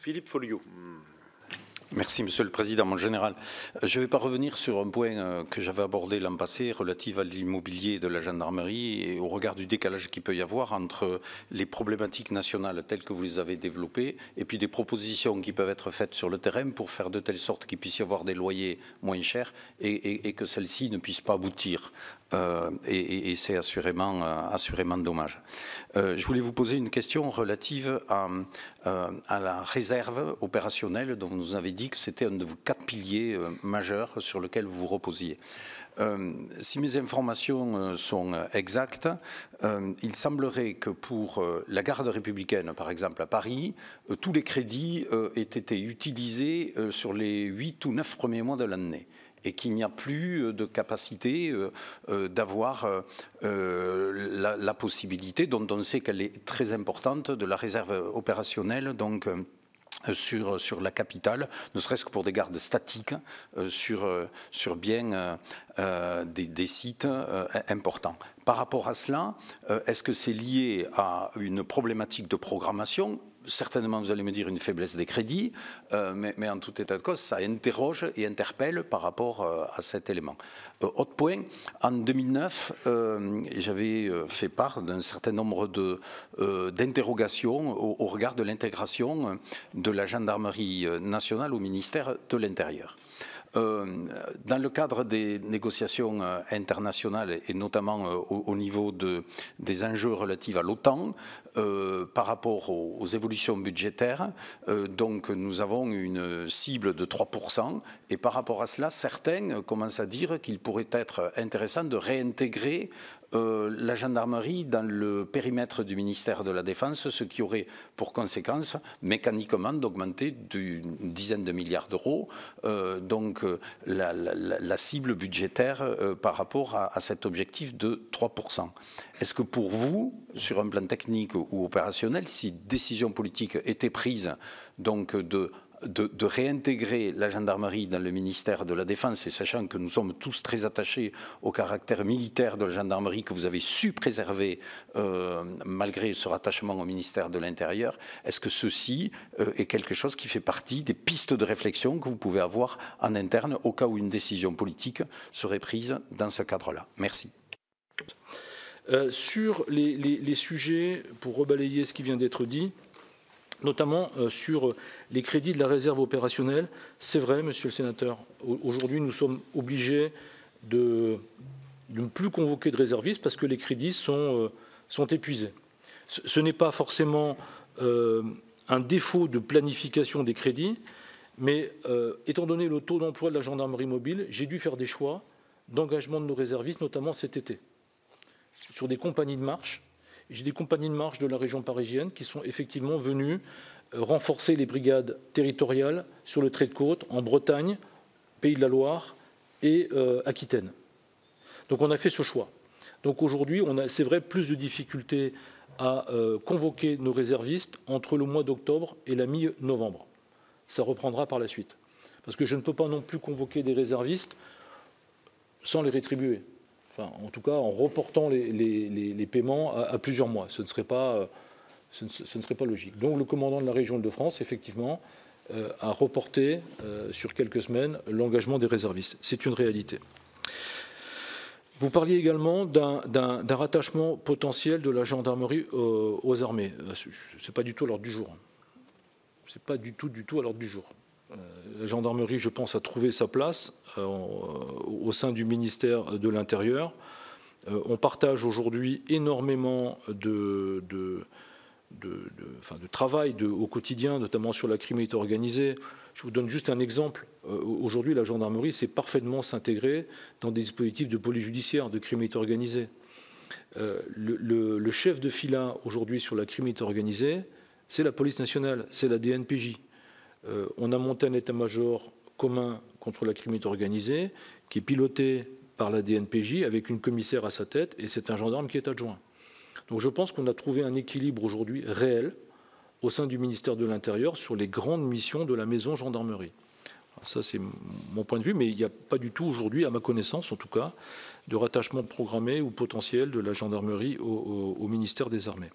Philippe Folliot. Merci, Monsieur le Président. Mon général, je ne vais pas revenir sur un point que j'avais abordé l'an passé relatif à l'immobilier de la gendarmerie et au regard du décalage qu'il peut y avoir entre les problématiques nationales telles que vous les avez développées et puis des propositions qui peuvent être faites sur le terrain pour faire de telle sorte qu'il puisse y avoir des loyers moins chers et que celles-ci ne puissent pas aboutir. Et c'est assurément dommage. Je voulais vous poser une question relative à la réserve opérationnelle dont vous nous avez dit que c'était un de vos 4 piliers majeurs sur lequel vous vous reposiez. Si mes informations sont exactes, il semblerait que pour la garde républicaine, par exemple à Paris, tous les crédits aient été utilisés sur les 8 ou 9 premiers mois de l'année, et qu'il n'y a plus de capacité d'avoir la possibilité, dont on sait qu'elle est très importante, de la réserve opérationnelle, donc sur la capitale, ne serait-ce que pour des gardes statiques sur bien des sites importants. Par rapport à cela, est-ce que c'est lié à une problématique de programmation ? Certainement, vous allez me dire une faiblesse des crédits, mais en tout état de cause, ça interroge et interpelle par rapport à cet élément. Autre point, en 2009, j'avais fait part d'un certain nombre d'interrogations au regard de l'intégration de la gendarmerie nationale au ministère de l'Intérieur. Dans le cadre des négociations internationales et notamment au niveau des enjeux relatifs à l'OTAN, par rapport aux évolutions budgétaires, donc nous avons une cible de 3%, et par rapport à cela, certains commencent à dire qu'il pourrait être intéressant de réintégrer la gendarmerie dans le périmètre du ministère de la Défense, ce qui aurait pour conséquence mécaniquement d'augmenter d'une dizaine de milliards d'euros donc la cible budgétaire par rapport à cet objectif de 3%. Est-ce que pour vous, sur un plan technique ou opérationnel, si décision politique était prise donc de réintégrer la gendarmerie dans le ministère de la Défense, et sachant que nous sommes tous très attachés au caractère militaire de la gendarmerie que vous avez su préserver malgré ce rattachement au ministère de l'Intérieur, est-ce que ceci est quelque chose qui fait partie des pistes de réflexion que vous pouvez avoir en interne au cas où une décision politique serait prise dans ce cadre-là? Merci. Sur les sujets, pour rebalayer ce qui vient d'être dit, notamment sur les crédits de la réserve opérationnelle, c'est vrai, monsieur le sénateur, aujourd'hui nous sommes obligés de ne plus convoquer de réservistes parce que les crédits sont épuisés. Ce n'est pas forcément un défaut de planification des crédits, mais étant donné le taux d'emploi de la gendarmerie mobile, j'ai dû faire des choix d'engagement de nos réservistes, notamment cet été, sur des compagnies de marche. J'ai des compagnies de marche de la région parisienne qui sont effectivement venues renforcer les brigades territoriales sur le trait de côte, en Bretagne, Pays de la Loire et Aquitaine. Donc on a fait ce choix. Donc aujourd'hui, on a, c'est vrai, plus de difficultés à convoquer nos réservistes entre le mois d'octobre et la mi-novembre. Ça reprendra par la suite. Parce que je ne peux pas non plus convoquer des réservistes sans les rétribuer. Enfin, en tout cas, en reportant les paiements à plusieurs mois. Ce ne serait pas logique. Donc le commandant de la région Île-de-France, effectivement, a reporté sur quelques semaines l'engagement des réservistes. C'est une réalité. Vous parliez également d'un rattachement potentiel de la gendarmerie aux armées. Ce n'est pas du tout à l'ordre du jour. Ce n'est pas du tout à l'ordre du jour. La gendarmerie, je pense, a trouvé sa place au sein du ministère de l'Intérieur. On partage aujourd'hui énormément de travail au quotidien, notamment sur la criminalité organisée. Je vous donne juste un exemple. Aujourd'hui, la gendarmerie sait parfaitement s'intégrer dans des dispositifs de police judiciaire, de criminalité organisée. Le chef de filin aujourd'hui sur la criminalité organisée, c'est la police nationale, c'est la DNPJ. On a monté un état-major commun contre la criminalité organisée qui est piloté par la DNPJ avec une commissaire à sa tête et c'est un gendarme qui est adjoint. Donc je pense qu'on a trouvé un équilibre aujourd'hui réel au sein du ministère de l'Intérieur sur les grandes missions de la maison gendarmerie. Alors ça c'est mon point de vue, mais il n'y a pas du tout aujourd'hui, à ma connaissance en tout cas, de rattachement programmé ou potentiel de la gendarmerie au ministère des Armées.